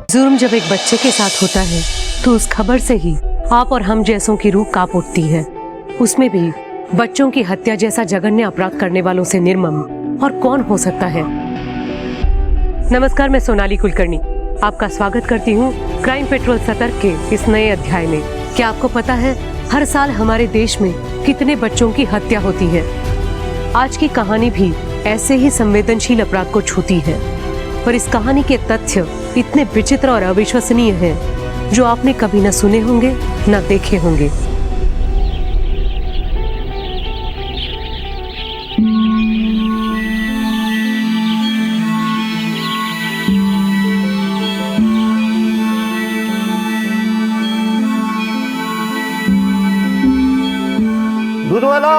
जुर्म जब एक बच्चे के साथ होता है तो उस खबर से ही आप और हम जैसों की रूह कांप उठती है। उसमें भी बच्चों की हत्या जैसा जघन्य अपराध करने वालों से निर्मम और कौन हो सकता है। नमस्कार, मैं सोनाली कुलकर्णी आपका स्वागत करती हूँ क्राइम पेट्रोल सतर्क के इस नए अध्याय में। क्या आपको पता है हर साल हमारे देश में कितने बच्चों की हत्या होती है? आज की कहानी भी ऐसे ही संवेदनशील अपराध को छूती है, पर इस कहानी के तथ्य इतने विचित्र और अविश्वसनीय हैं जो आपने कभी न सुने होंगे न देखे होंगे। दूध वाला,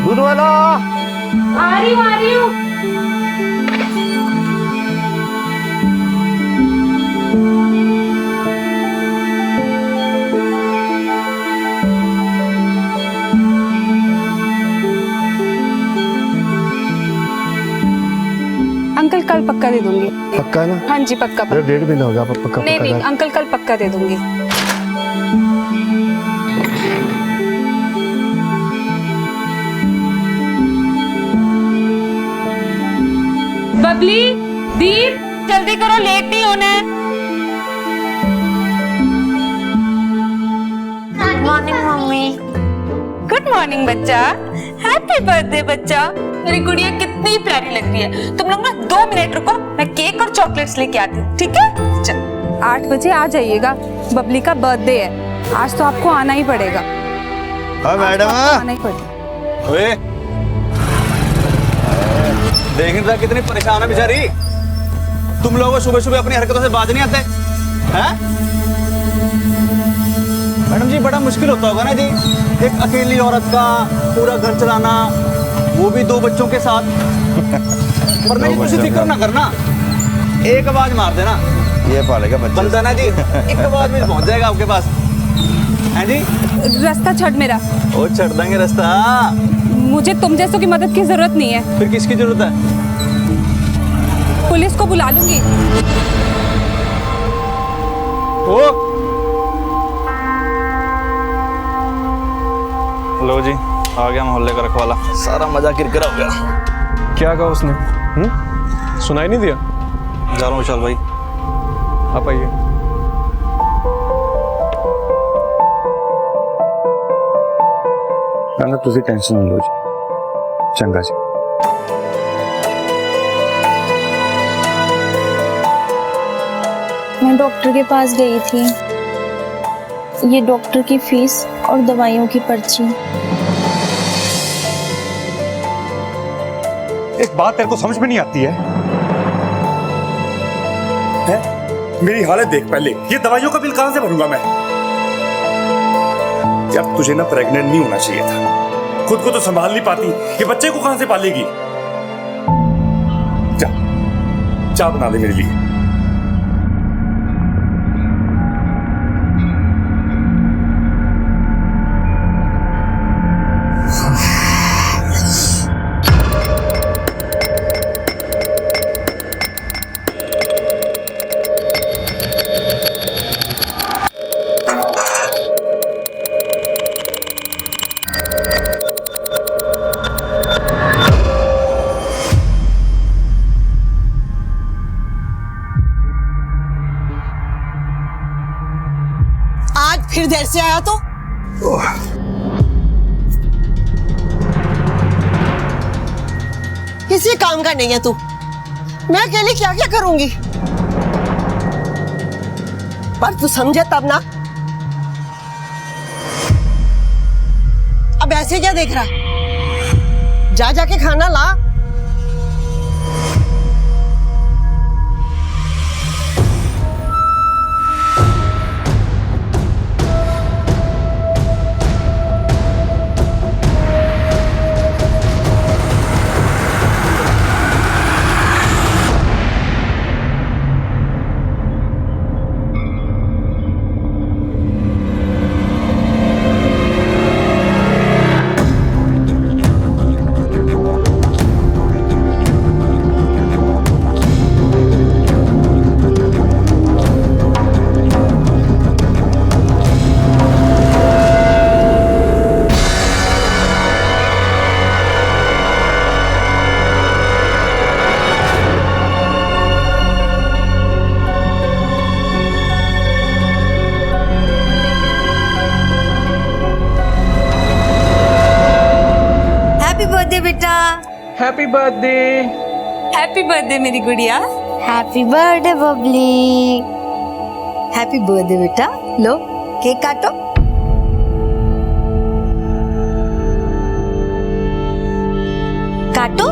दूध वाला। आ रही हूँ। अंकल कल पक्का दे दूंगी। पक्का ना? हाँ जी पक्का। अरे 1.5 महीना हो गया, पक्का नहीं अंकल कल पक्का दे दूंगी। बबली, दीप, जल्दी करो, लेट नहीं होना है। Good morning mummy. Good morning बच्चा। हैप्पी बर्थडे बच्चा। मेरी गुड़िया कितनी प्यारी लग रही है। तुम लोग ना 2 मिनट रुको, मैं केक और चॉकलेट्स लेके आती हूँ, ठीक है? चल 8 बजे आ जाइएगा, बबली का बर्थडे है। आज तो आपको आना ही पड़ेगा। हाँ मैडम, आना ही पड़ेगा। ओए, देख रहा कितनी परेशान है बेचारी। तुम लोगों को सुबह सुबह अपनी हरकतों से बाज नहीं आते हैं? मैडम जी बड़ा मुश्किल होता होगा ना जी, एक अकेली औरत का पूरा घर चलाना, वो भी 2 बच्चों के साथ। पर नहीं, कुछ फिक्र ना करना, एक आवाज मार देना, ये पालेगा बच्चा। बनता ना जी, एक आवाज में पहुंच जाएगा आपके पास। हैं जी? रास्ता छड़ मेरा। ओ छड़ देंगे रास्ता। मुझे तुम जैसों की मदद की जरूरत नहीं है। फिर किसकी जरूरत है? पुलिस को बुला लूंगी। ओ लो जी, आ गया मोहल्ले का रखवाला। सारा मजा किरकिरा हो गया। क्या कहा उसने? सुनाई नहीं दिया? जा रहा हूँ विशाल भाई। आप आइए। ना तुझे टेंशन नहीं लो जी, चंगा जी। मैं डॉक्टर के पास गई थी। ये डॉक्टर की फीस और दवाइयों की पर्ची। एक बात तेरे को समझ में नहीं आती है? मेरी हालत देख पहले, ये दवाइयों का बिल कहां से भरूंगा मैं? जब तुझे ना प्रेग्नेंट नहीं होना चाहिए था, खुद को तो संभाल नहीं पाती, ये बच्चे को कहां से पालेगी? चाय बना दे मेरे लिए। फिर देर से आया तो किसी काम का नहीं है तू। मैं अकेले क्या क्या करूंगी? पर तू समझे तब ना। अब ऐसे क्या देख रहा? जा जाके खाना ला। बर्थडे मेरी गुड़िया। Happy birthday Babli. Happy birthday बेटा, लो केक काटो। काटो,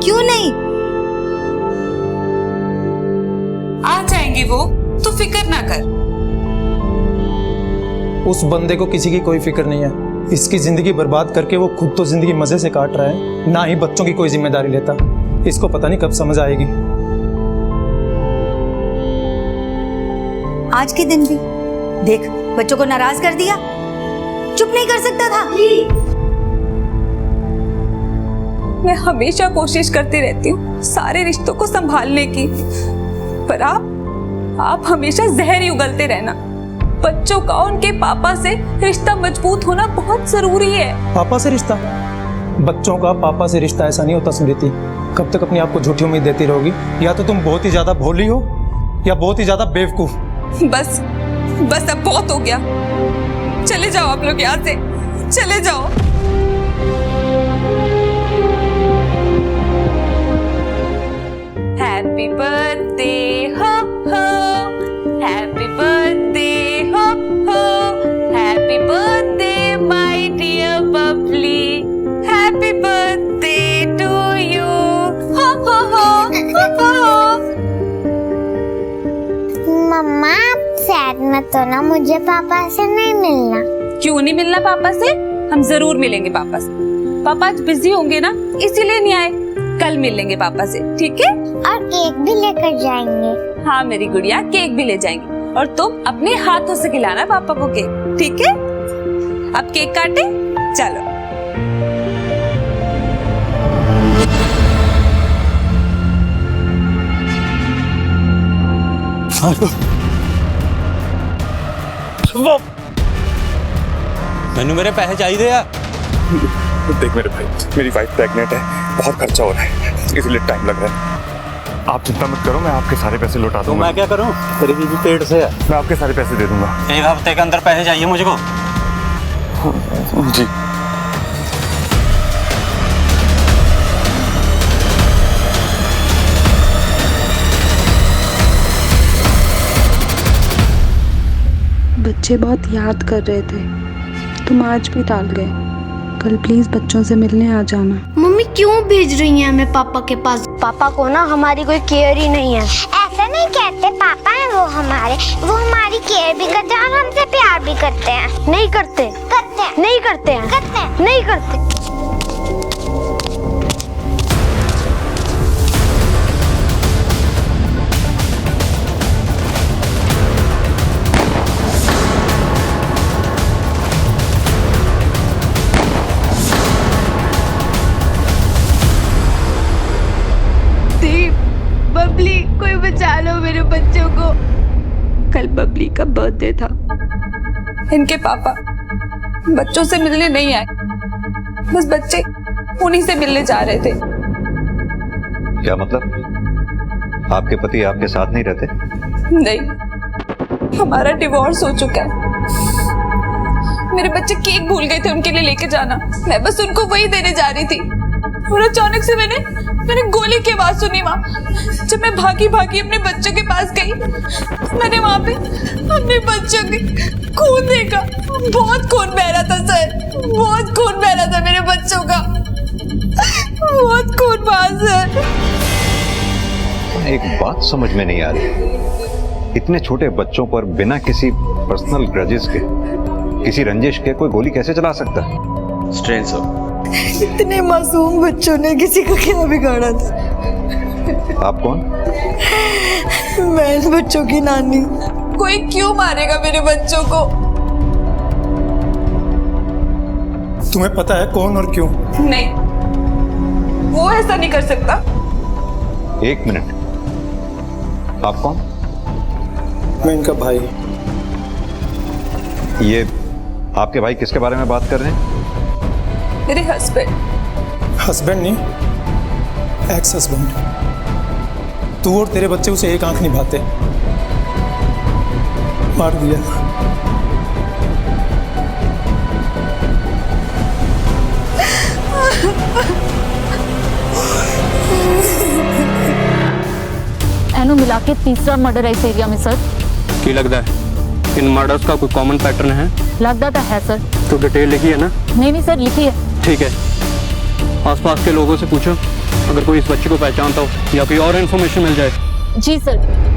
क्यों नहीं? आ जाएंगे वो, तो फिक्र ना कर। उस बंदे को किसी की कोई फिक्र नहीं है। इसकी जिंदगी बर्बाद करके वो खुद तो जिंदगी मजे से काट रहा है, ना ही बच्चों की कोई जिम्मेदारी लेता। इसको पता नहीं कब समझ आएगी। आज के दिन भी देख बच्चों को नाराज कर दिया। चुप नहीं कर सकता था। मैं हमेशा कोशिश करती रहती हूँ सारे रिश्तों को संभालने की, पर आप हमेशा जहर ही उगलते रहना। बच्चों का उनके पापा से रिश्ता मजबूत होना बहुत जरूरी है। पापा से रिश्ता? बच्चों का पापा से रिश्ता ऐसा नहीं होता स्मृति। कब तक अपने आप को झूठी उम्मीद देती रहोगी? या तो तुम बहुत ही ज्यादा भोली हो या बहुत ही ज्यादा बेवकूफ। बस अब बहुत हो गया। चले जाओ आप लोग यहाँ से, चले जाओ। हैप्पी बर्थडे हो, हैप्पी बर्थडे हो, happy birthday my dear Babli, happy birthday to you. मम्मा सैड मत हो ना, मुझे पापा से नहीं मिलना। क्यों नहीं मिलना पापा से? हम जरूर मिलेंगे पापा से। पापा आज बिजी होंगे ना, इसीलिए नहीं आए। कल मिल लेंगे पापा से, ठीक है? और केक भी लेकर जाएंगे। हाँ मेरी गुड़िया, केक भी ले जाएंगे और तुम अपने हाथों से खिलाना पापा को केक, ठीक है? अब केक काटे, चलो। मैंने मेरे पैसे चाहिए यार। देख मेरे भाई, मेरी वाइफ प्रेग्नेंट है, बहुत खर्चा हो रहा है, इसलिए टाइम लग रहा है। आप चिंता मत करो, मैं आपके सारे पैसे लौटा तो दूंगा। मैं क्या करूं? तेरी बीवी पेट से है। मैं आपके सारे पैसे दे दूंगा। एक हफ्ते के अंदर पैसे चाहिए मुझको। जी। बच्चे बहुत याद कर रहे थे, तुम आज भी टाल गए। कल प्लीज बच्चों से मिलने आ जाना। मम्मी क्यों भेज रही हैं हमें पापा के पास? पापा को ना हमारी कोई केयर ही नहीं है। ऐसा नहीं कहते, पापा है वो हमारी केयर भी करते हैं और हमसे प्यार भी करते हैं। नहीं करते, करते हैं। नहीं करते हैं, करते हैं। नहीं करते। बबली, कोई बचा लो मेरे बच्चों को। कल बबली का बर्थडे था। इनके पापा बच्चों से मिलने नहीं आए, बस बच्चे उन्हीं से मिलने जा रहे थे। क्या मतलब? आपके पति आपके साथ नहीं रहते? नहीं, हमारा डिवोर्स हो चुका है। मेरे बच्चे केक भूल गए थे उनके लिए लेके जाना, मैं बस उनको वही देने जा रही थी और अचानक से मैंने गोली की आवाज सुनी। वहां जब मैं भागी अपने बच्चों के पास गई, मैंने वहां पे अपने बच्चों के खून देखा। बहुत खून बह रहा था सर, बहुत खून बह रहा था मेरे बच्चों का, बहुत खून बहा सर। एक बात समझ में नहीं आ रही, इतने छोटे बच्चों पर बिना किसी पर्सनल ग्रजेस के, किसी रंजिश के कोई गोली कैसे चला सकता है? Strain sir. इतने मासूम बच्चों ने किसी का क्या बिगाड़ा था? आप कौन? मैं इन बच्चों की नानी। कोई क्यों मारेगा मेरे बच्चों को? तुम्हें पता है कौन और क्यों? नहीं, वो ऐसा नहीं कर सकता। एक मिनट, आप कौन? मैं इनका भाई। ये आपके भाई किसके बारे में बात कर रहे हैं? मेरे हस्बैंड। हस्बैंड नहीं, एक्स हस्बैंड। तू और तेरे बच्चे उसे एक आंख निभाते, मार दिया। एनू मिला के तीसरा मर्डर है इस एरिया में सर। की लगता है इन मर्डर्स का कोई कॉमन पैटर्न है? लगता तो है सर। तो डिटेल लिखी है ना? नहीं सर लिखी है। ठीक है, आसपास के लोगों से पूछो अगर कोई इस बच्चे को पहचानता हो या कोई और इन्फॉर्मेशन मिल जाए। जी सर।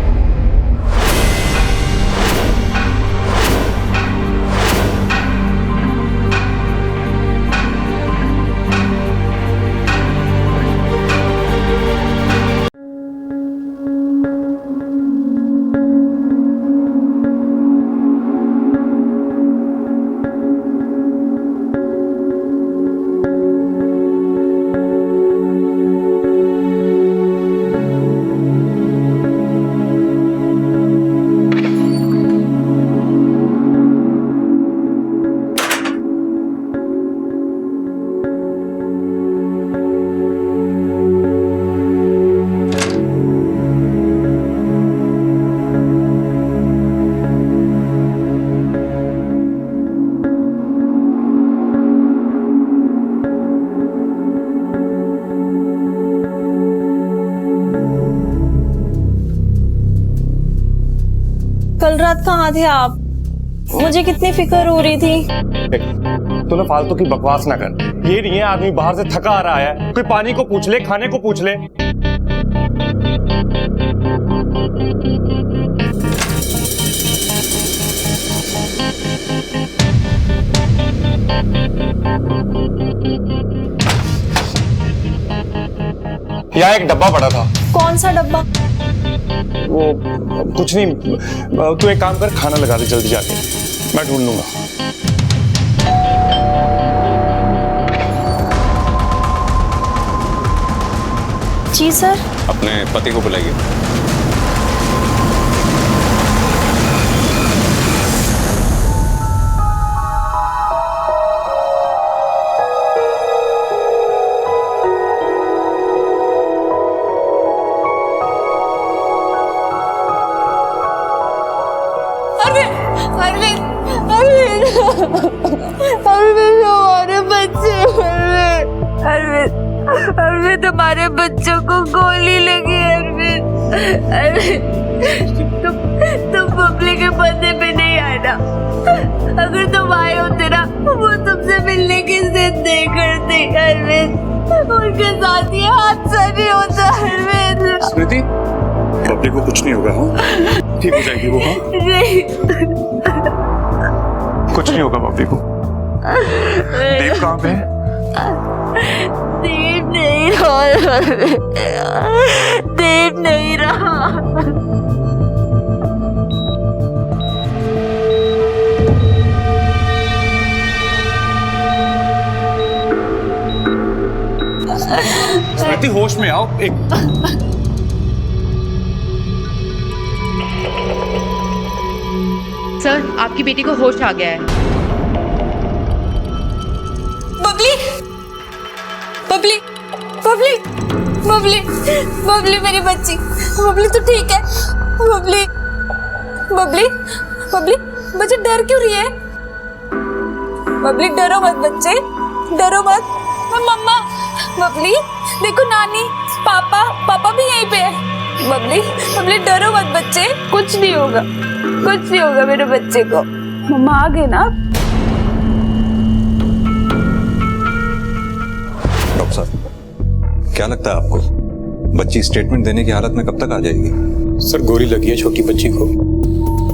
कल रात कहाँ थे आप? मुझे कितनी फिक्र हो रही थी। तूने फालतू की बकवास ना कर। ये नहीं है आदमी बाहर से थका आ रहा है, कोई पानी को पूछ ले, खाने को पूछ ले। यहाँ एक डब्बा पड़ा था। कौन सा डब्बा? वो कुछ नहीं, तू एक काम कर, खाना लगा दे जल्दी जाके, मैं ढूंढ लूंगा। जी सर। अपने पति को बुलाइए। हमारे बच्चे। अरविंद तुम्हारे बच्चों को गोली लगी। तुम बबली के पर्दे पे नहीं आना। अगर तुम आए होते ना वो तुमसे मिलने की जिद नहीं करते अरविंद। उनके साथ ये हादसा नहीं होता अरविंद। स्मृति, बबली को कुछ नहीं होगा। हाँ ठीक हो जाएगी वो। हाँ नहीं, कुछ नहीं होगा बबली को। देव कहाँ पे है? देव नहीं रहा। देव नहीं रहा। स्मृति होश में आओ। एक सर, आपकी बेटी को होश आ गया है। बबली, बबली, बबली, बबली, बबली मेरी बच्ची। बबली तो ठीक है। बबली, बबली, बबली, बच्चे डर क्यों रही है? बबली डरो मत बच्चे, डरो मत। मम्मा, बबली देखो नानी, पापा, पापा भी यहीं पे है। बबली, बबली डरो मत बच्चे, कुछ नहीं होगा, कुछ नहीं होगा मेरे बच्चे को। मम्मा आ गए ना? डॉक्टर साहब, क्या लगता है आपको बच्ची स्टेटमेंट देने की हालत में कब तक आ जाएगी? सर, गोली लगी है छोटी बच्ची को,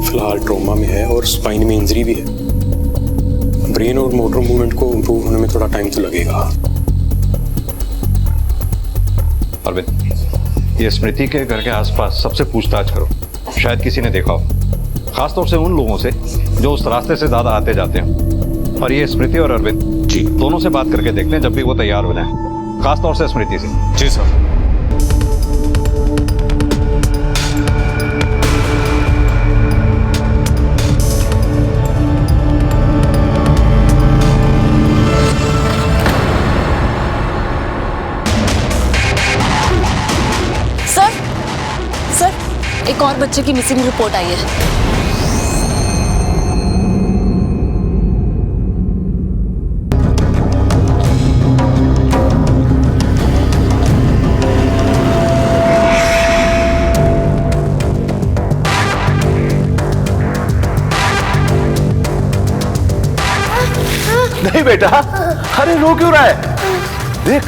फिलहाल ट्रॉमा में है और स्पाइन में इंजरी भी है। ब्रेन और मोटर मूवमेंट को इम्प्रूव होने में थोड़ा टाइम तो लगेगा। अरविंद, ये स्मृति के घर के आसपास सबसे पूछताछ करो, शायद किसी ने देखा हो, खासतौर से उन लोगों से जो उस रास्ते से ज्यादा आते जाते हैं। और ये स्मृति और अरविंद जी दोनों से बात करके देखते हैं जब भी वो तैयार हो जाए, खासतौर से स्मृति से। जी सर। एक और बच्चे की मिसिंग रिपोर्ट आई है। नहीं बेटा, अरे रो क्यों रहा है? देख,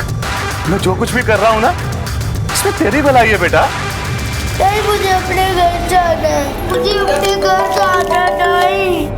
मैं जो कुछ भी कर रहा हूँ ना, इसमें तेरी भलाई है बेटा। नहीं, मुझे अपने घर जाना है, मुझे अपने घर जाना नहीं।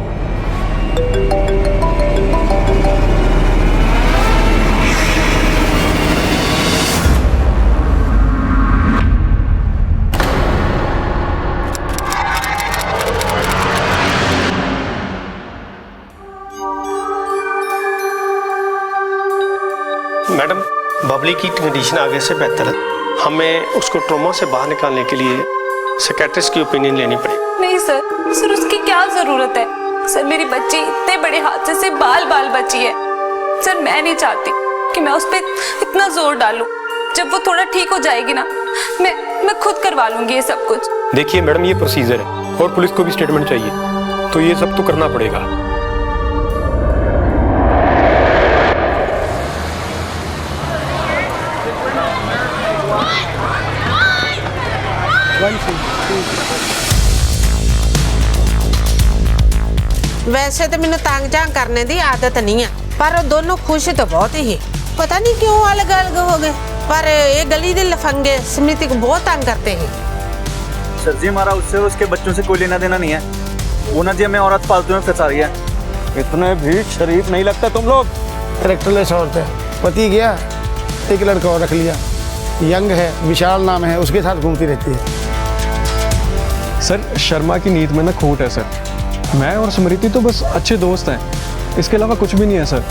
मैडम, बबली की कंडीशन आगे से बेहतर है। हमें उसको ट्रॉमा से बाहर निकालने के लिए साइकियाट्रिस्ट की ओपिनियन लेनी पड़ेगी। नहीं सर उसकी क्या जरूरत है? सर मेरी बच्ची इतने बड़े हादसे से बाल बाल बची है। सर मैं नहीं चाहती कि मैं उस पर इतना जोर डालूं। जब वो थोड़ा ठीक हो जाएगी ना, मैं खुद करवा लूंगी ये सब कुछ। देखिए मैडम, ये प्रोसीजर है और पुलिस को भी स्टेटमेंट चाहिए, तो ये सब तो करना पड़ेगा। वैसे तो मैंने तंग जांग करने की आदत नहीं है, पर वो दोनों खुश तो बहुत ही। पता नहीं क्यों अलग अलग हो गए, पर ये गली के लफंगे स्मृति को बहुत तंग करते हैं। सर जी, हमारा उससे उसके बच्चों से कोई लेना देना नहीं है। वो ना जी हमें औरत फालतू में फंसा रही है। इतने भी शरीफ नहीं लगता तुम लोग। कैरेक्टरलेस औरत है, पति गया, एक लड़का और रख लिया, यंग है, विशाल नाम है, उसके साथ घूमती रहती है। सर शर्मा की नीयत में ना खोट है सर। मैं और स्मृति तो बस अच्छे दोस्त हैं, इसके अलावा कुछ भी नहीं है सर।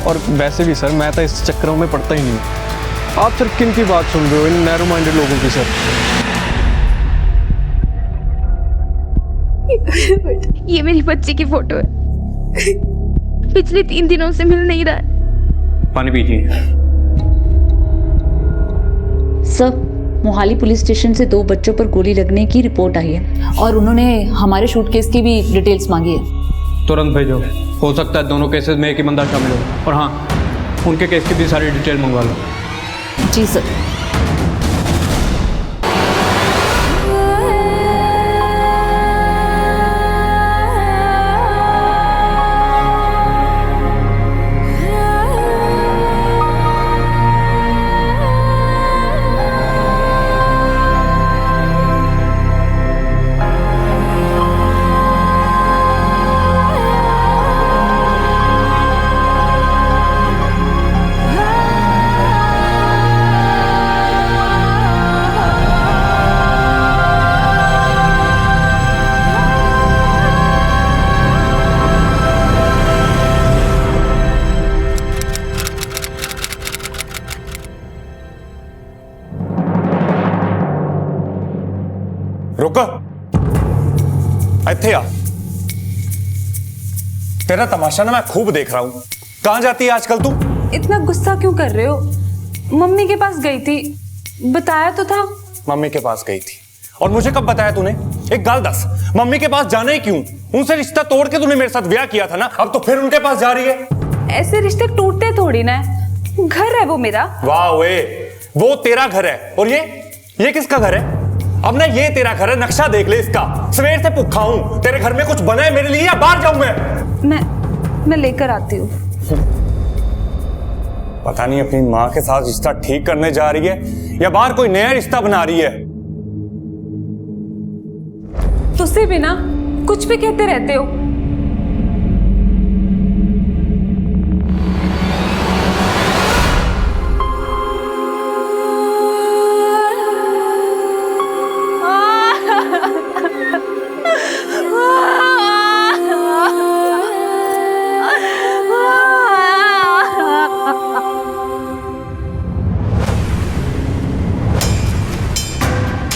और वैसे भी सर मैं तो इस चक्करों में पड़ता ही नहीं। आप सर किन की बात सुन रहे हो? इन नैरो माइंडेड लोगों की सर। ये मेरी बच्ची की फोटो है, पिछले 3 दिनों से मिल नहीं रहा है। पानी पीजिए। सर, मोहाली पुलिस स्टेशन से 2 बच्चों पर गोली लगने की रिपोर्ट आई है और उन्होंने हमारे शूट केस की भी डिटेल्स मांगी है। तुरंत भेजो। हो सकता है दोनों केसेस में एक ही बंदा शामिल हो। और हाँ, उनके केस की भी सारी डिटेल मंगवा लो। जी सर। रुक, इत्थे आ। तेरा तमाशा ना मैं खूब देख रहा हूं। कहां जाती है आजकल तू? इतना गुस्सा क्यों कर रहे हो? मम्मी के पास गई थी, बताया तो था। मम्मी के पास गई थी और मुझे कब बताया तूने? एक गाल दस, मम्मी के पास जाना ही क्यों? उनसे रिश्ता तोड़ के तूने मेरे साथ ब्याह किया था ना, अब तो फिर उनके पास जा रही है। ऐसे रिश्ते टूटते थोड़ी ना है, घर है वो मेरा। वाह वे, वो तेरा घर है और ये किसका घर है? अब ना ये तेरा घर है, नक्शा देख ले इसका। सवेर से भूखा हूं, तेरे घर में कुछ बना है मेरे लिए या बाहर जाऊं मैं लेकर आती हूँ। पता नहीं अपनी माँ के साथ रिश्ता ठीक करने जा रही है या बाहर कोई नया रिश्ता बना रही है। तुझसे भी ना कुछ भी कहते रहते हो।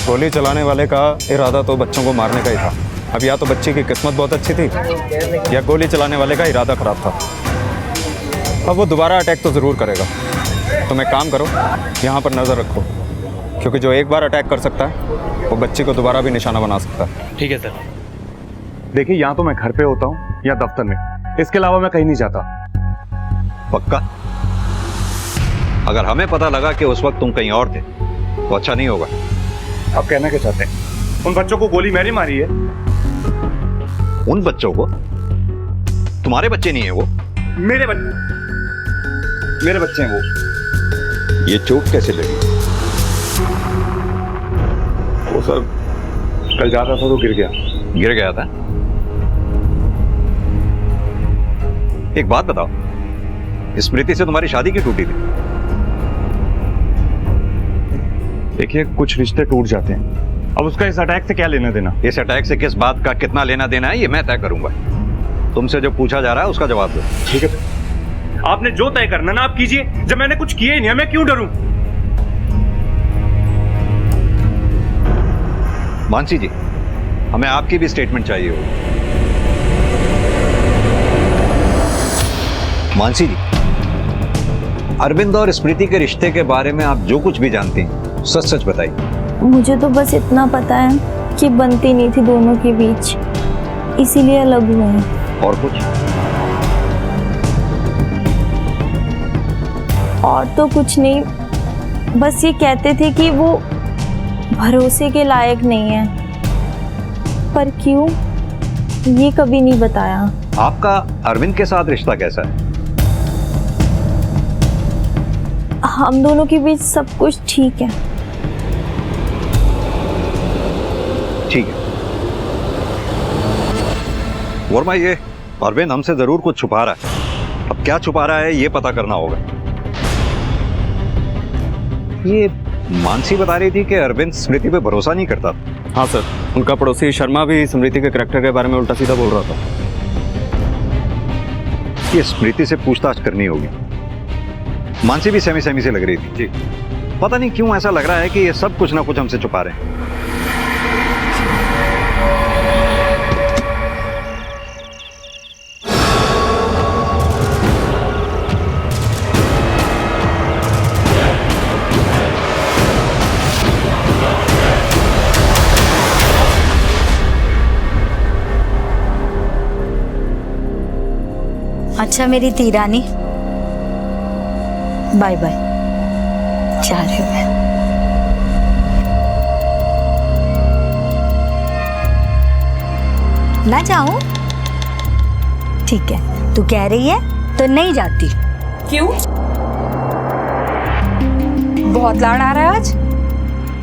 गोली चलाने वाले का इरादा तो बच्चों को मारने का ही था। अब या तो बच्ची की किस्मत बहुत अच्छी थी या गोली चलाने वाले का इरादा खराब था। अब वो दोबारा अटैक तो ज़रूर करेगा। तुम एक काम करो, यहाँ पर नज़र रखो, क्योंकि जो एक बार अटैक कर सकता है वो बच्ची को दोबारा भी निशाना बना सकता है। ठीक है सर। देखिए, यहाँ तो मैं घर पे होता हूँ या दफ्तर में, इसके अलावा मैं कहीं नहीं जाता। पक्का? अगर हमें पता लगा कि उस वक्त तुम कहीं और थे तो अच्छा नहीं होगा। आप कहना क्या चाहते हैं? उन बच्चों को गोली मैंने मारी है। उन बच्चों को? तुम्हारे बच्चे नहीं है वो, मेरे बच्चे हैं वो। ये चोट कैसे लगी? वो सर कल जा रहा था तो गिर गया था। एक बात बताओ, स्मृति से तुम्हारी शादी क्यों टूटी थी? देखिए, कुछ रिश्ते टूट जाते हैं, अब उसका इस अटैक से क्या लेना देना? इस अटैक से किस बात का कितना लेना देना है ये मैं तय करूंगा। तुमसे जो पूछा जा रहा है उसका जवाब दो। ठीक है, आपने जो तय करना ना आप कीजिए। जब मैंने कुछ किया ही नहीं है, मैं क्यों डरूं? मानसी जी, हमें आपकी भी स्टेटमेंट चाहिए होगी। मानसी जी, अरविंद और स्मृति के रिश्ते के बारे में आप जो कुछ भी जानती हैं सच सच बताइए। मुझे तो बस इतना पता है कि बनती नहीं थी दोनों के बीच, इसीलिए अलग हुए हैं। और कुछ? और तो कुछ नहीं, बस ये कहते थे कि वो भरोसे के लायक नहीं है, पर क्यों ये कभी नहीं बताया। आपका अरविंद के साथ रिश्ता कैसा है? हम दोनों के बीच सब कुछ ठीक है। ठीक है वर्मा, ये अरविंद हमसे जरूर कुछ छुपा रहा है। अब क्या छुपा रहा है ये पता करना होगा। ये मानसी बता रही थी कि अरविंद स्मृति पे भरोसा नहीं करता। हाँ सर, उनका पड़ोसी शर्मा भी स्मृति के करैक्टर के बारे में उल्टा सीधा बोल रहा था। ये स्मृति से पूछताछ करनी होगी। मानसी भी सेमी से लग रही थी जी। पता नहीं क्यों ऐसा लग रहा है कि ये सब कुछ ना कुछ हमसे छुपा रहे हैं। अच्छा मेरी तीरानी, बाय बाय, जा रही हूँ मैं। ना जाऊं? ठीक है, तू कह रही है तो नहीं जाती। क्यों? बहुत लाड़ आ रहा है आज,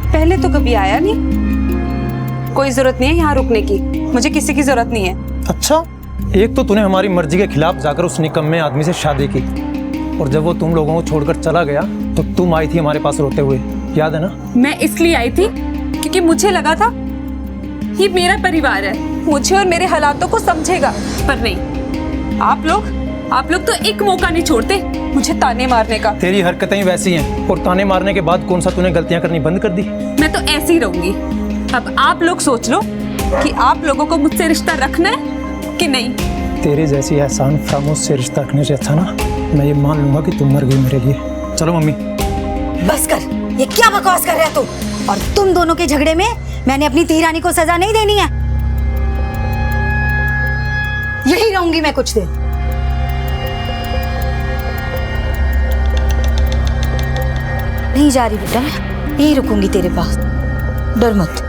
पहले तो कभी आया नहीं। कोई जरूरत नहीं है यहाँ रुकने की, मुझे किसी की जरूरत नहीं है। अच्छा, एक तो तूने हमारी मर्जी के खिलाफ जाकर उस निकम्मे आदमी से शादी की, और जब वो तुम लोगों को छोड़कर चला गया तो तुम आई थी हमारे पास रोते हुए, याद है ना? मैं इसलिए आई थी क्योंकि मुझे लगा था ये मेरा परिवार है, मुझे और मेरे हालातों को समझेगा, पर नहीं। आप लोग तो एक मौका नहीं छोड़ते मुझे ताने मारने का। तेरी हरकतें वैसी हैं, और ताने मारने के बाद कौन सा तूने गलतियां करनी बंद कर दी? मैं तो ऐसी ही रहूंगी। अब आप लोग सोच लो कि आप लोगों को मुझसे रिश्ता रखना है कि नहीं। तेरे जैसी एहसान फरामोश से रिश्ता रखने से अच्छा ना मैं ये मान लूंगा कि तुम मर गई मेरे लिए। चलो मम्मी। बस कर, ये क्या बकवास कर रहा है तू? और तुम दोनों के झगड़े में मैंने अपनी तीरानी को सजा नहीं देनी है। यही रहूंगी मैं कुछ देर। नहीं जा रही बेटा, मैं यही रुकूंगी तेरे पास, डर मत।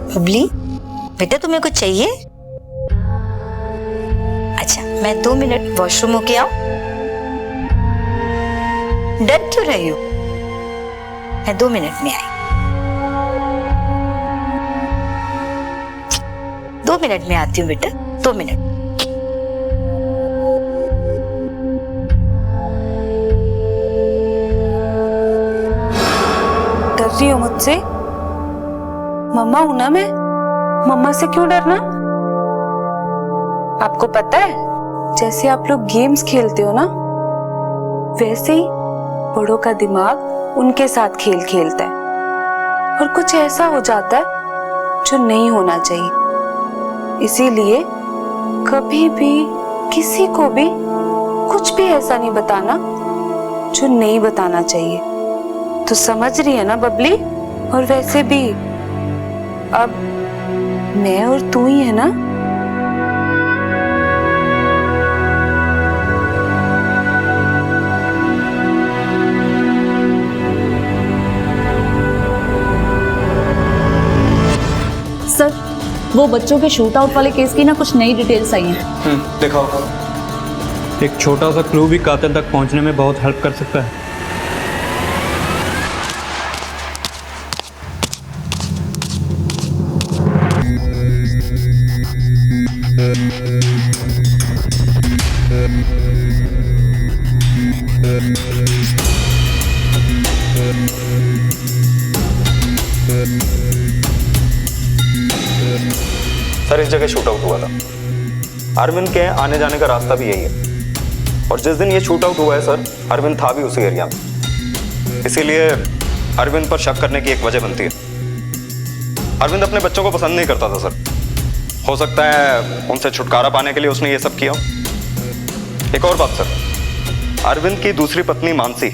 बबली बेटा, तुम्हें कुछ चाहिए? अच्छा, मैं 2 मिनट वॉशरूम होके आऊं? डर क्यों रही हो? मैं 2 मिनट में आई। 2 मिनट में आती हूँ बेटा, 2 मिनट। डर रही हो मुझसे? मम्मा हूं ना मैं, मम्मा से क्यों डरना? आपको पता है, जैसे आप लोग गेम्स खेलते हो ना, वैसे ही बड़ों का दिमाग उनके साथ खेल खेलता है, और कुछ ऐसा हो जाता है जो नहीं होना चाहिए। इसीलिए कभी भी किसी को भी कुछ भी ऐसा नहीं बताना जो नहीं बताना चाहिए। तो समझ रही है ना बबली? और वैसे भी अब मैं और तू ही है ना। वो बच्चों के शूट आउट वाले केस की ना कुछ नई डिटेल्स आई हैं। दिखाओ। एक छोटा सा क्लू भी कातिल तक पहुंचने में बहुत हेल्प कर सकता है। सर इस जगह शूट आउट हुआ था। अरविंद के आने जाने का रास्ता भी यही है और जिस दिन ये शूट आउट हुआ है सर, अरविंद था भी उसी एरिया में। इसीलिए अरविंद पर शक करने की एक वजह बनती है। अरविंद अपने बच्चों को पसंद नहीं करता था सर। हो सकता है उनसे छुटकारा पाने के लिए उसने ये सब किया। एक और बात सर, अरविंद की दूसरी पत्नी मानसी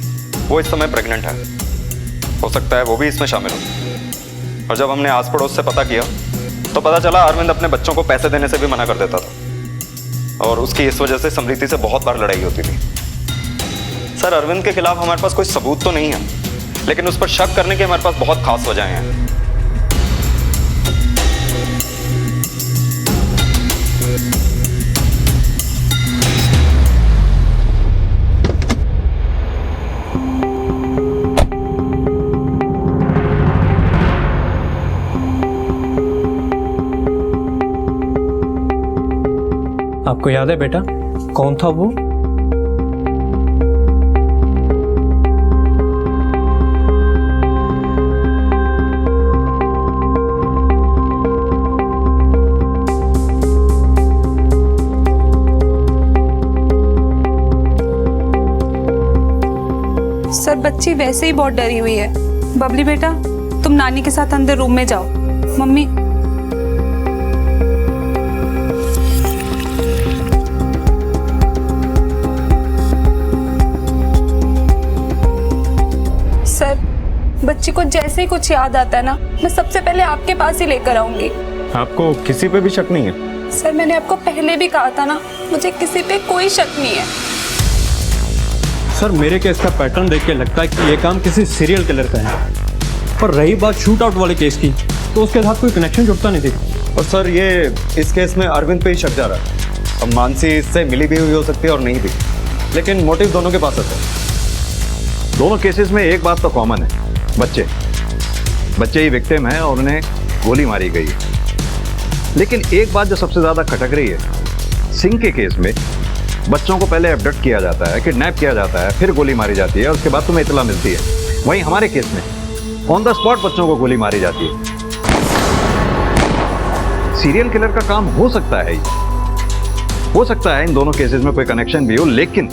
वो इस समय प्रेग्नेंट है। हो सकता है वो भी इसमें शामिल हो। और जब हमने आस पड़ोस से पता किया तो पता चला अरविंद अपने बच्चों को पैसे देने से भी मना कर देता था और उसकी इस वजह से समृति से बहुत बार लड़ाई होती थी। सर अरविंद के खिलाफ हमारे पास कोई सबूत तो नहीं है, लेकिन उस पर शक करने की हमारे पास बहुत खास वजहें हैं। आपको याद है बेटा कौन था वो? सर बच्ची वैसे ही बहुत डरी हुई है। बबली बेटा तुम नानी के साथ अंदर रूम में जाओ। मम्मी सर बच्ची को जैसे ही कुछ याद आता है ना, मैं सबसे पहले आपके पास ही लेकर आऊंगी। आपको किसी पे भी शक नहीं है? सर मैंने आपको पहले भी कहा था ना, मुझे किसी पे कोई शक नहीं है। सर मेरे केस का पैटर्न देख के लगता है कि ये काम किसी सीरियल किलर का है। पर रही बात शूट आउट वाले केस की, तो उसके साथ कोई कनेक्शन जुड़ता नहीं थी। और सर ये इस केस में अरविंद पे ही शक जा रहा है। अब मानसी इससे मिली भी हुई हो सकती है और नहीं भी, लेकिन मोटिव दोनों के पास है। दोनों केसेस में एक बात तो कॉमन है, बच्चे ही विक्टिम हैं और उन्हें गोली मारी गई है। लेकिन एक बात जो सबसे ज्यादा खटक रही है, सिंह के केस में बच्चों को पहले एब्डक्ट किया जाता है, किडनैप किया जाता है, फिर गोली मारी जाती है, उसके बाद तुम्हें इतला मिलती है। वहीं हमारे केस में ऑन द स्पॉट बच्चों को गोली मारी जाती है। सीरियल किलर का काम हो सकता है, हो सकता है इन दोनों केसेस में कोई कनेक्शन भी हो, लेकिन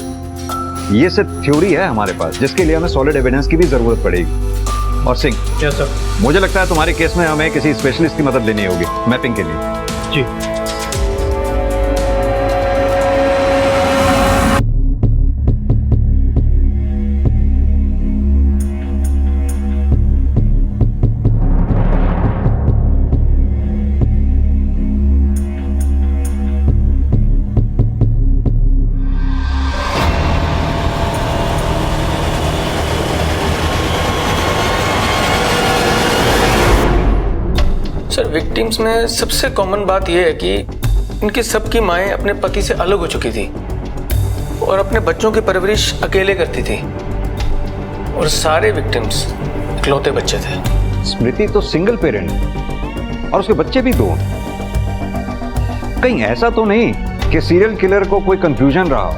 ये सिर्फ थ्योरी है हमारे पास, जिसके लिए हमें सॉलिड एविडेंस की भी जरूरत पड़ेगी। और सिंह, यस सर, मुझे लगता है तुम्हारे केस में हमें किसी स्पेशलिस्ट की मदद लेनी होगी मैपिंग के लिए। जी। सर विक्टिम्स में सबसे कॉमन बात यह है कि इनकी सबकी माएँ अपने पति से अलग हो चुकी थी और अपने बच्चों की परवरिश अकेले करती थी और सारे विक्टिम्स इकलौते बच्चे थे। स्मृति तो सिंगल पेरेंट है और उसके बच्चे भी दो। कहीं ऐसा तो नहीं कि सीरियल किलर को कोई कंफ्यूजन रहा हो,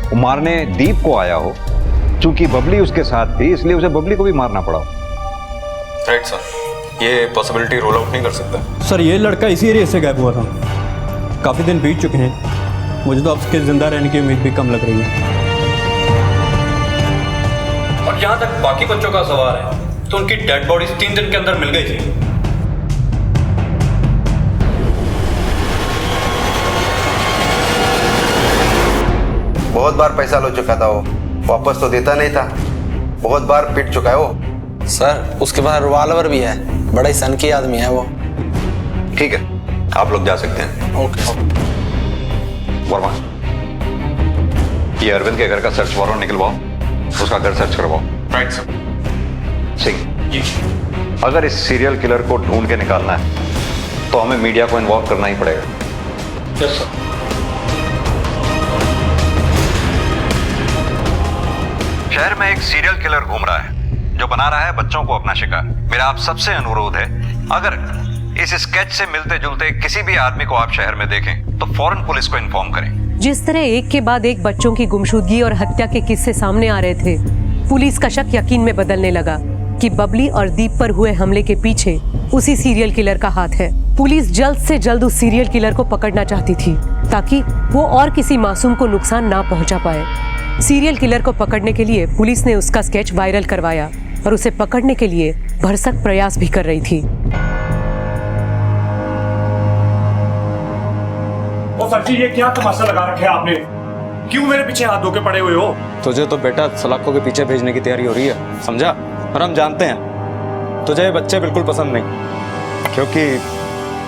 वो मारने दीप को आया हो, चूंकि बबली उसके साथ थी इसलिए उसे बबली को भी मारना पड़ा हो। राइट सर, ये पॉसिबिलिटी रोल आउट नहीं कर सकता। सर ये लड़का इसी एरिया से गायब हुआ था, काफी दिन बीत चुके हैं। मुझे तो अब उसके जिंदा रहने की उम्मीद भी कम लग रही है। और जहाँ तक बाकी बच्चों का सवाल है, तो उनकी डेड बॉडीज 3 दिन के अंदर मिल गई थी। बहुत बार पैसा लो चुका था वो, वापस तो देता नहीं था। बहुत बार पिट चुका है वो। सर उसके पास रिवॉल्वर भी है, बड़ा ही सनकी आदमी है वो। ठीक है, आप लोग जा सकते हैं। ओके। वर्मा, ये अरविंद के घर का सर्च वारंट निकलवाओ, उसका घर सर्च करवाओ। Right sir. सिंह, अगर इस सीरियल किलर को ढूंढ के निकालना है तो हमें मीडिया को इन्वॉल्व करना ही पड़ेगा। Yes sir. शहर में एक सीरियल किलर घूम रहा है जो बना रहा है बच्चों को अपना शिकार। मेरा आप सबसे अनुरोध है, अगर इस स्केच से मिलते जुलते किसी भी आदमी को आप शहर में देखें तो फौरन पुलिस को इन्फॉर्म करें। जिस तरह एक के बाद एक बच्चों की गुमशुदगी और हत्या के किस्से सामने आ रहे थे, पुलिस का शक यकीन में बदलने लगा कि बबली और दीप पर हुए हमले के पीछे उसी सीरियल किलर का हाथ है। पुलिस जल्द से जल्द उस सीरियल किलर को पकड़ना चाहती थी ताकि वो और किसी मासूम को नुकसान ना पहुंचा पाए। सीरियल किलर को पकड़ने के लिए पुलिस ने उसका स्केच वायरल करवाया और उसे पकड़ने के लिए भरसक प्रयास भी कर रही थी। ओ सर जी, ये क्या तमाशा लगा रखे आपने? क्यों मेरे पीछे हाथ धो के पड़े हुए हो? तुझे तो बेटा सलाखों के पीछे भेजने की तैयारी हो रही है, समझा? और हम जानते हैं तुझे ये बच्चे बिल्कुल पसंद नहीं, क्योंकि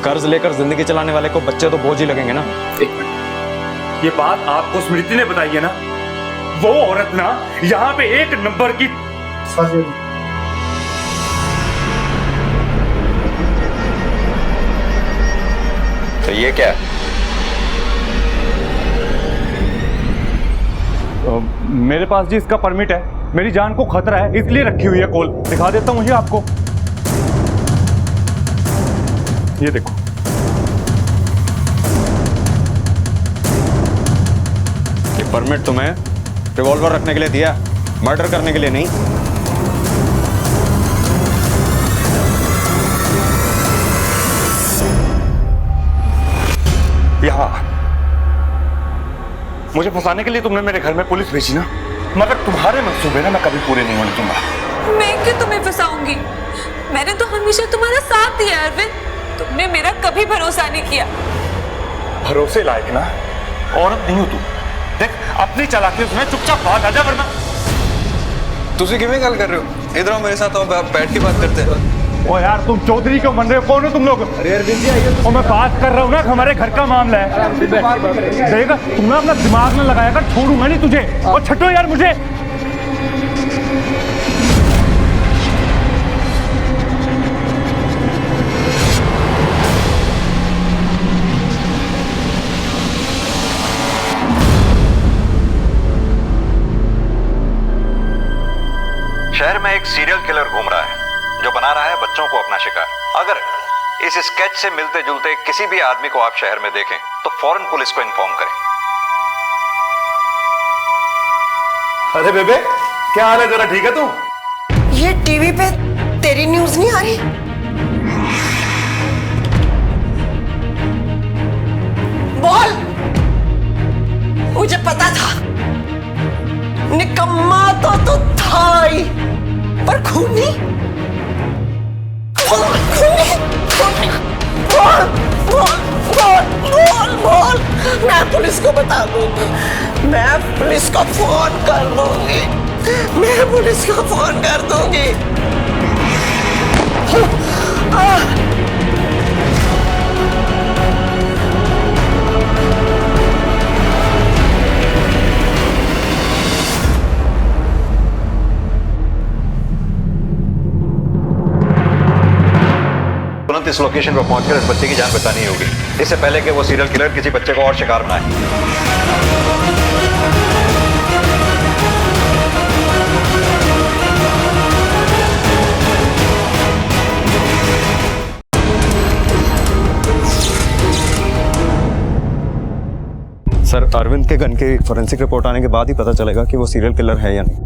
कर्ज लेकर जिंदगी चलाने वाले को बच्चे तो बोझ ही लगेंगे ना। एक मिनट, ये बात आपको स्मृति ने बताई है ना? वो औरत ना यहाँ पे एक नंबर की तो ये क्या है? मेरे पास जी इसका परमिट है, मेरी जान को खतरा है इसलिए रखी हुई है कॉल। दिखा देता हूँ मुझे आपको, ये देखो। ये परमिट तुम्हें रिवॉल्वर रखने के लिए दिया, मर्डर करने के लिए नहीं। यहाँ मुझे फंसाने के लिए तुमने मेरे घर में पुलिस भेजी ना, मगर तुम्हारे मंसूबे ना मैं कभी पूरे नहीं होने दूंगा। मैं क्यों तुम्हें फंसाऊंगी? मैंने तो हमेशा तुम्हारा साथ दिया अरविंद, तुमने मेरा कभी भरोसा नहीं किया। भरोसे लायक ना औरत नहीं हो तू। देख अपनी चालाकी उसमें चुपचाप बात आ जा, वरना तुझे किਵੇਂ ਗੱਲ कर रहे हो? इधर आओ मेरे साथ, आओ बैठ के बात करते हैं। ओ यार तुम चौधरी क्यों बन रहे हो? कौन हो तुम लोग? अरे अरविंद जी आइए। और मैं बात कर रहा हूँ ना, हमारे घर का मामला है। देखा तुमने अपना दिमाग में लगाया कर, छोड़ूंगा नहीं तुझे। और छटो यार मुझे। शहर में एक सीरियल किलर घूम रहा है जो बना रहा है बच्चों को अपना शिकार। अगर इस स्केच से मिलते जुलते किसी भी आदमी को आप शहर में देखें तो फौरन पुलिस को इन्फॉर्म करें। अरे बेबे, क्या हाल है? जरा ठीक है तू? ये टीवी पे तेरी न्यूज नहीं आ रही? बोल, मुझे पता था। निकम्मा तो तू था ही, पर खूनी? बोल, मैं पुलिस को बता दूंगी, मैं पुलिस को फोन कर दूंगी, मैं पुलिस को फोन कर दूंगी। तुरंत इस लोकेशन पर पहुंचकर इस बच्चे की जान बचानी होगी, इससे पहले कि वो सीरियल किलर किसी बच्चे को और शिकार बनाए। सर, अरविंद के गन की फॉरेंसिक रिपोर्ट आने के बाद ही पता चलेगा कि वो सीरियल किलर है या नहीं,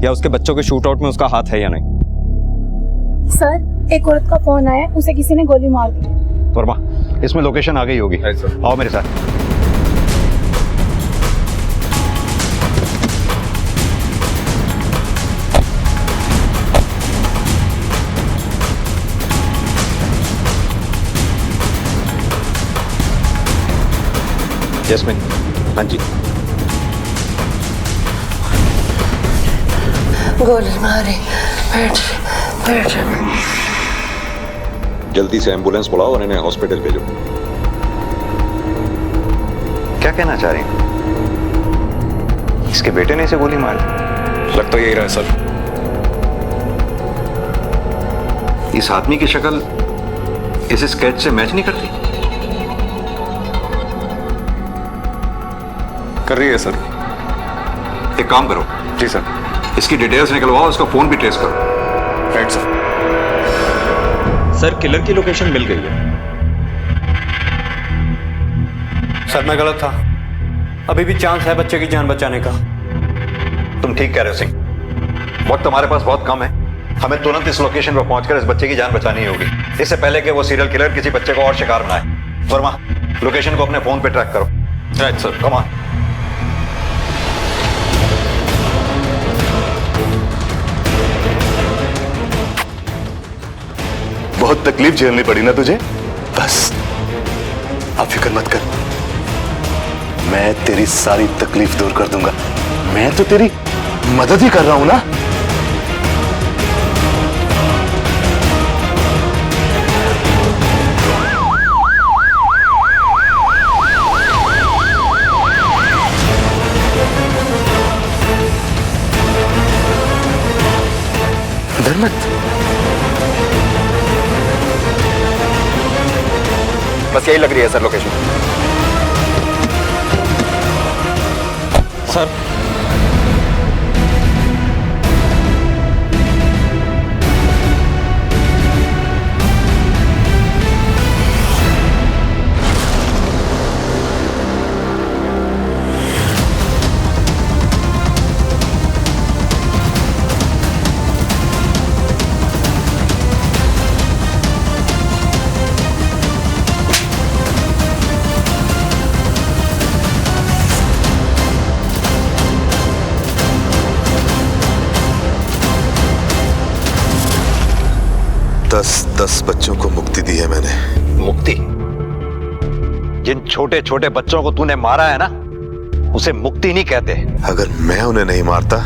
या उसके बच्चों के शूट आउट में उसका हाथ है या नहीं। सर, एक औरत का फोन आया, उसे किसी ने गोली मार दी। वर्मा, इसमें लोकेशन आ गई होगी। आओ मेरे साथ। जैस्मिन, हाँ जी। गोली मारी, बैठ। जल्दी से एम्बुलेंस बुलाओ और इन्हें हॉस्पिटल भेजो। क्या कहना चाह रही हैं? इसके बेटे ने इसे गोली मारी? लग तो यही रहा है सर। इस आदमी की शक्ल इस स्केच से मैच नहीं करती? कर रही है सर। एक काम करो। जी सर। इसकी डिटेल्स निकलवाओ, उसका फोन भी ट्रेस करो। Right sir. सर किलर की लोकेशन मिल गई है। सर मैं गलत था, अभी भी चांस है बच्चे की जान बचाने का। तुम ठीक कह रहे हो सिंह, वक्त तुम्हारे पास बहुत कम है। हमें तुरंत इस लोकेशन पर पहुंचकर इस बच्चे की जान बचानी होगी, इससे पहले कि वो सीरियल किलर किसी बच्चे को और शिकार बनाए। वर्मा, लोकेशन को अपने फोन पे ट्रैक करो। Right sir. Come on. बहुत तकलीफ झेलनी पड़ी ना तुझे? बस अब फिक्र मत कर, मैं तेरी सारी तकलीफ दूर कर दूंगा। मैं तो तेरी मदद ही कर रहा हूं ना। डर मत। बस यही लग रही है सर लोकेशन। सर दस बच्चों को मुक्ति दी है मैंने। मुक्ति? जिन छोटे छोटे बच्चों को तूने मारा है ना, उसे मुक्ति नहीं कहते। अगर मैं उन्हें नहीं मारता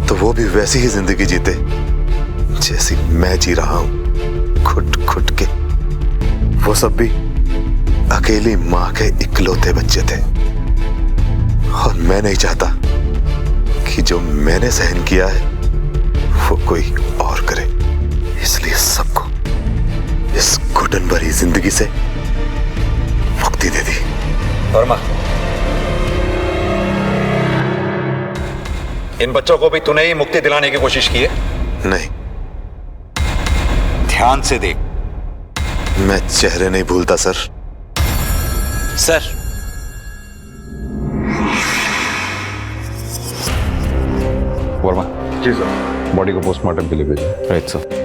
तो वो भी वैसी ही जिंदगी जीते जैसी मैं जी रहा हूं, खुट खुट के। वो सब भी अकेली मां के इकलौते बच्चे थे, और मैं नहीं चाहता कि जो मैंने सहन किया है वो कोई और करे। इसलिए सबको इस घुटन भरी जिंदगी से मुक्ति दे दी। वर्मा, इन बच्चों को भी तूने ही मुक्ति दिलाने की कोशिश की है? नहीं। ध्यान से देख। मैं चेहरे नहीं भूलता सर। सर वर्मा। जी सर। बॉडी को पोस्टमार्टम के लिए भेजो। Right sir.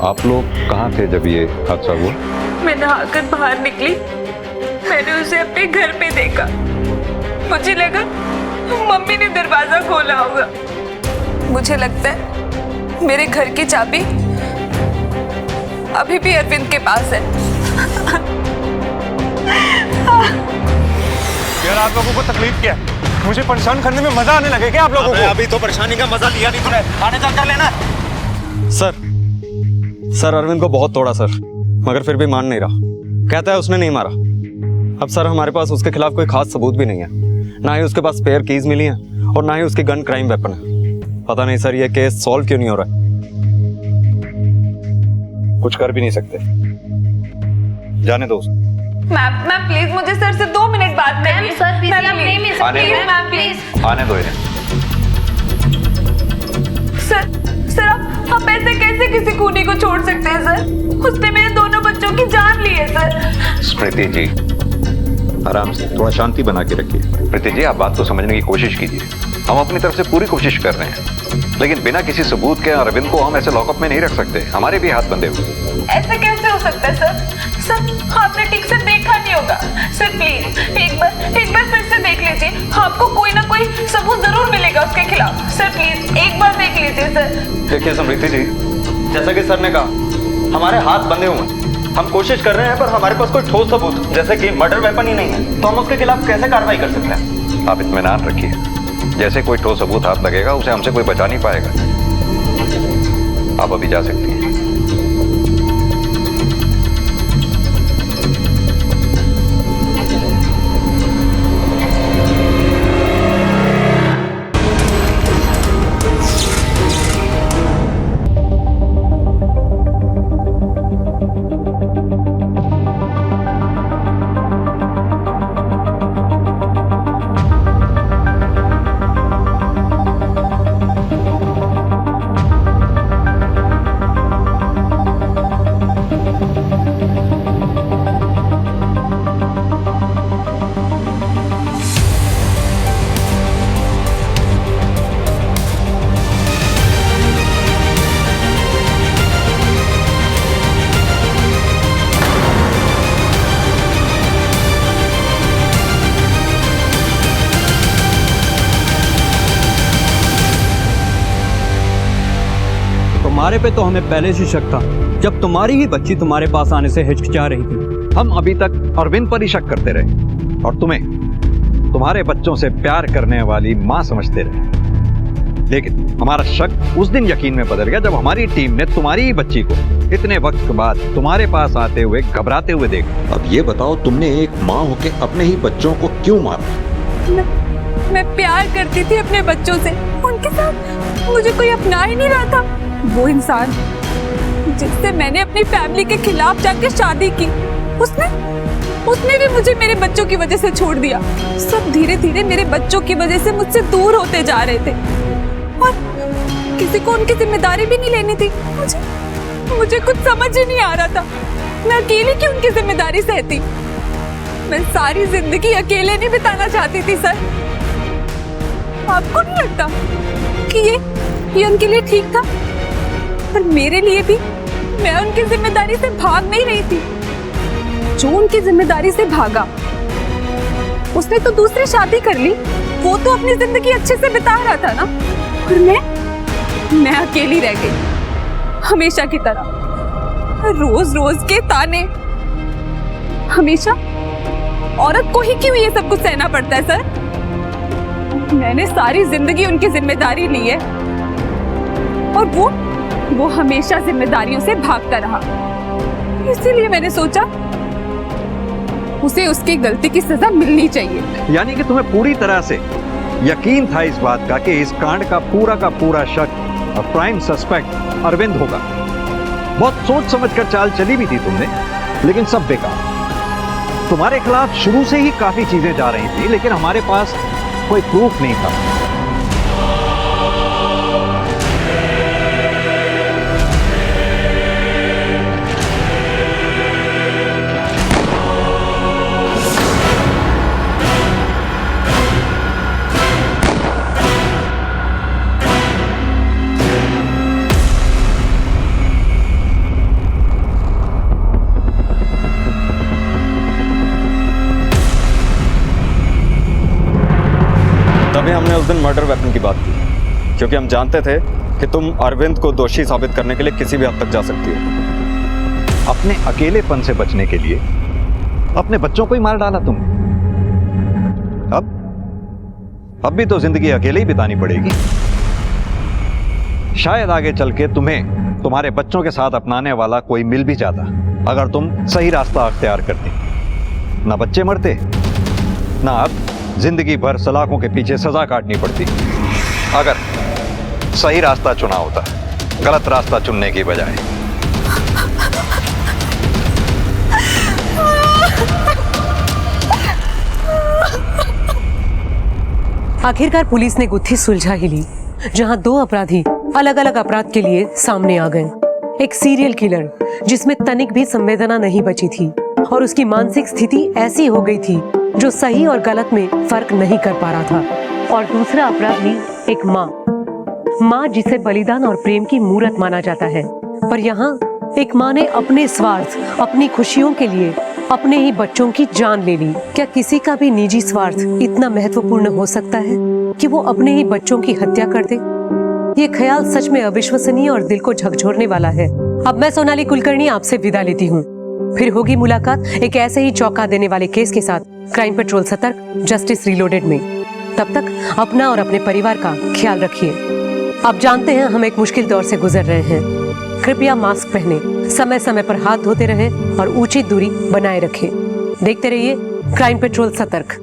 आप लोग कहाँ थे जब ये हादसा हुआ? मैं नहाकर बाहर निकली, मैंने उसे अपने घर पे देखा। मुझे लगा मम्मी ने दरवाजा खोला होगा। मुझे लगता है मेरे घर की चाबी अभी भी अरविंद के पास है। यार आप लोगों को तकलीफ क्या है? मुझे परेशान करने में मजा आने लगे क्या आप लोगों को? अभी तो परेशानी का मजा लिया नहीं तूने, थाने चल कर लेना। सर अरविंद को बहुत तोड़ा सर, मगर फिर भी मान नहीं रहा। कहता है उसने नहीं मारा। अब सर हमारे पास उसके खिलाफ कोई खास सबूत भी नहीं है, ना ही उसके पास स्पेयर कीज मिली हैं और ना ही उसकी गन क्राइम वेपन है। पता नहीं सर ये केस सॉल्व क्यों नहीं हो रहा है। कुछ कर भी नहीं सकते, जाने दो। मैम प्लीज मुझे सर से 2 मिनट बात करनी है। सर प्लीज मैम प्लीज आने दो इन्हें। सर आप ऐसे कैसे किसी खूनी को छोड़ सकते हैं सर? उसने मेरे दोनों बच्चों की जान ली है सर। स्मृति जी आराम से, थोड़ा शांति बना के रखिए। स्मृति जी आप बात को समझने की कोशिश कीजिए। हम अपनी तरफ से पूरी कोशिश कर रहे हैं, लेकिन बिना किसी सबूत के अरविंद को हम ऐसे लॉकअप में नहीं रख सकते। हमारे भी हाथ बंधे हुए। ऐसे कैसे हो सकता है सर? सर आपने ठीक से देखा नहीं होगा। सर प्लीज एक बार फिर से देख लीजिए, आपको कोई ना कोई सबूत जरूर मिलेगा उसके खिलाफ। सर प्लीज एक बार देख लीजिए सर। देखिए समृति जी, जैसा कि सर ने कहा, हमारे हाथ बंधे हुए हैं। हम कोशिश कर रहे हैं पर हमारे पास कोई ठोस सबूत जैसे कि मर्डर वेपन ही नहीं है, तो हम उसके खिलाफ कैसे कार्रवाई कर सकते हैं? आप इत्मीनान रखिए, जैसे कोई ठोस सबूत हाथ लगेगा उसे हमसे कोई बचा नहीं पाएगा। आप अभी जा सकती हैं। तुम्हारे पे तो हमें पहले से शक था, जब तुम्हारी ही बच्ची तुम्हारे पास आने से हिचकिचा रही थी। हम अभी तक अरविंद पर ही शक करते रहे और तुम्हें तुम्हारे बच्चों से प्यार करने वाली मां समझते रहे। लेकिन हमारा शक उस दिन यकीन में बदल गया जब हमारी टीम ने तुम्हारी ही बच्ची को इतने वक्त के बाद तुम्हारे पास आते हुए घबराते हुए देखा। अब ये बताओ, तुमने एक माँ होके अपने ही बच्चों को क्यों मारा? मैं प्यार करती थी अपने बच्चों से, उनके साथ मुझे कोई अपना ही नहीं रहा था। वो इंसान जिससे मैंने अपनी फैमिली के खिलाफ जाकर शादी की, उसने भी मुझे मेरे बच्चों की वजह से छोड़ दिया। सब धीरे धीरे मेरे बच्चों की वजह से मुझसे दूर होते जा रहे थे और किसी को उनकी जिम्मेदारी भी नहीं लेनी थी। मुझे कुछ समझ ही नहीं आ रहा था, मैं अकेले क्यों उनकी जिम्मेदारी सहती। मैं सारी जिंदगी अकेले नहीं बिताना चाहती थी सर। आपको नहीं लगता कि ये उनके लिए ठीक था? पर मेरे लिए भी मैं उनकी जिम्मेदारी से भाग नहीं रही थी। जो उनकी जिम्मेदारी से भागा उसने तो दूसरी शादी कर ली, वो तो अपनी जिंदगी अच्छे से बिता रहा था ना। और मैं अकेली रह गई हमेशा की तरह। रोज रोज के ताने, हमेशा औरत को ही क्यों ये सब कुछ सहना पड़ता है सर? मैंने सारी जिंदगी उनकी जिम्मेदारी ली है और वो हमेशा जिम्मेदारियों से भागता रहा। इसीलिए मैंने सोचा उसे उसकी गलती की सजा मिलनी चाहिए। यानी कि तुम्हें पूरी तरह से यकीन था इस बात का कि इस कांड का पूरा शक और प्राइम सस्पेक्ट अरविंद होगा। बहुत सोच समझकर चाल चली भी थी तुमने, लेकिन सब बेकार। तुम्हारे खिलाफ शुरू से ही काफी चीजें जा रही थी, लेकिन हमारे पास कोई प्रूफ नहीं था। तभी हमने उस दिन मर्डर वेपन की बात की, क्योंकि हम जानते थे कि तुम अरविंद को दोषी साबित करने के लिए किसी भी हद तक जा सकती हो। अपने अकेलेपन से बचने के लिए अपने बच्चों को ही मार डाला तुमने। अब भी तो जिंदगी अकेले ही बितानी पड़ेगी। शायद आगे चल के तुम्हें तुम्हारे बच्चों के साथ अपनाने वाला कोई मिल भी जाता, अगर तुम सही रास्ता अख्तियार करती। ना बच्चे मरते, ना अब जिंदगी भर सलाखों के पीछे सजा काटनी पड़ती। अगर सही रास्ता चुना होता, गलत रास्ता चुनने की बजाय। आखिरकार पुलिस ने गुत्थी सुलझा ही ली, जहां दो अपराधी अलग अलग अपराध के लिए सामने आ गए। एक सीरियल किलर जिसमें तनिक भी संवेदना नहीं बची थी और उसकी मानसिक स्थिति ऐसी हो गई थी जो सही और गलत में फर्क नहीं कर पा रहा था। और दूसरा अपराधी एक माँ जिसे बलिदान और प्रेम की मूरत माना जाता है। पर यहाँ एक माँ ने अपने स्वार्थ, अपनी खुशियों के लिए अपने ही बच्चों की जान ले ली। क्या किसी का भी निजी स्वार्थ इतना महत्वपूर्ण हो सकता है कि वो अपने ही बच्चों की हत्या कर दे? ये ख्याल सच में अविश्वसनीय और दिल को झकझोरने वाला है। अब मैं सोनाली कुलकर्णी आपसे विदा लेती हूँ। फिर होगी मुलाकात एक ऐसे ही चौंका देने वाले केस के साथ क्राइम पेट्रोल सतर्क, जस्टिस रिलोडेड में। तब तक अपना और अपने परिवार का ख्याल रखिए। आप जानते हैं हम एक मुश्किल दौर से गुजर रहे हैं। कृपया मास्क पहने, समय समय पर हाथ धोते रहें और उचित दूरी बनाए रखें। देखते रहिए क्राइम पेट्रोल सतर्क।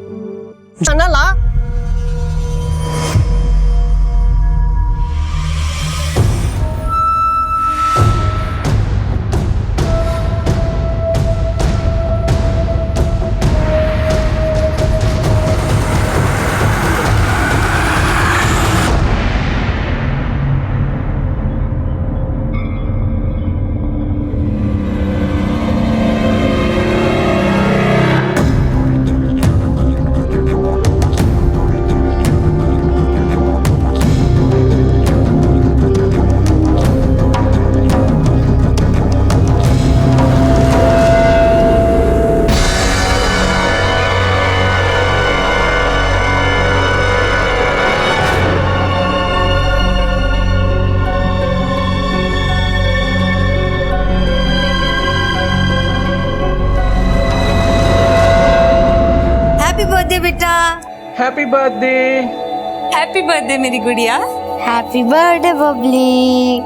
हैप्पी बर्थडे मेरी गुड़िया। Happy birthday Babli.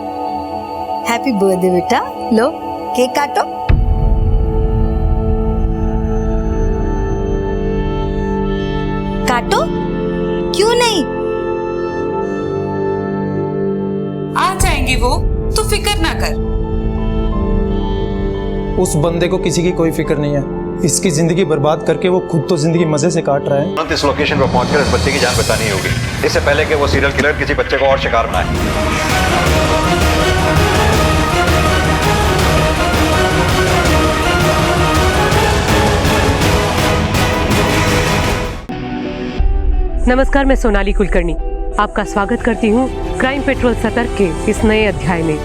Happy birthday बेटा। लो केक काटो। काटो, क्यों नहीं? आ जाएंगे वो, तू फिक्र ना कर। उस बंदे को किसी की कोई फिक्र नहीं है। इसकी जिंदगी बर्बाद करके वो खुद तो जिंदगी मजे से काट रहा है। तुरंत इस लोकेशन पर पहुंचकर इस बच्चे की जान बचानी होगी, इससे पहले कि वो सीरियल किलर किसी बच्चे को और शिकार बनाए। नमस्कार, मैं सोनाली कुलकर्णी आपका स्वागत करती हूँ क्राइम पेट्रोल सतर्क के इस नए अध्याय में।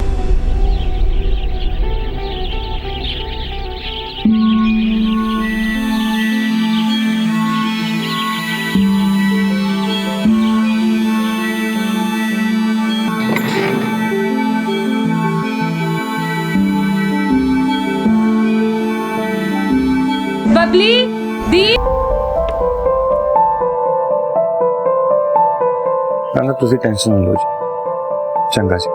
बबली दी ना तुझे टेंशन नहीं लो जी। चंगा जी।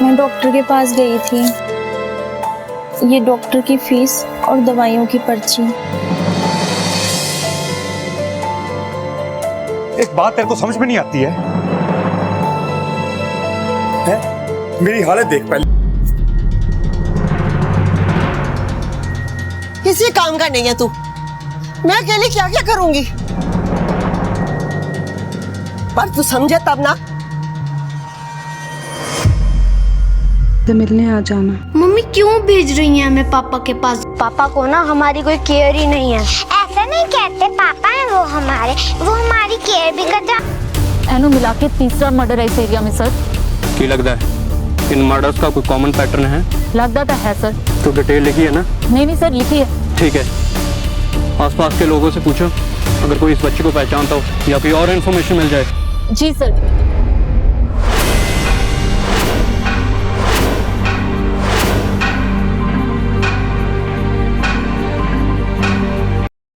मैं डॉक्टर के पास गई थी। ये डॉक्टर की फीस और दवाइयों की पर्ची। एक बात तेरे को समझ में नहीं आती है? मेरी हालत देख पहले। किसी काम का नहीं है तू। मैं अकेले क्या क्या करूंगी? पर तू समझे तब ना। मिलने आ जाना। मम्मी क्यों भेज रही हैं हमें पापा के पास? पापा को ना हमारी कोई केयर ही नहीं है। ऐसा नहीं कहते, पापा है वो हमारी केयर भी करता। एनो मिला के तीसरा मर्डर है इस एरिया में सर। की लगता है इन मर्डर्स का कोई कॉमन पैटर्न है? लगता तो है सर। तो डिटेल लिखी है ना? नहीं सर, लिखी है। ठीक है, आसपास के लोगों से पूछो, अगर कोई इस बच्चे को पहचानता हो या कोई और इन्फॉर्मेशन मिल जाए। जी सर।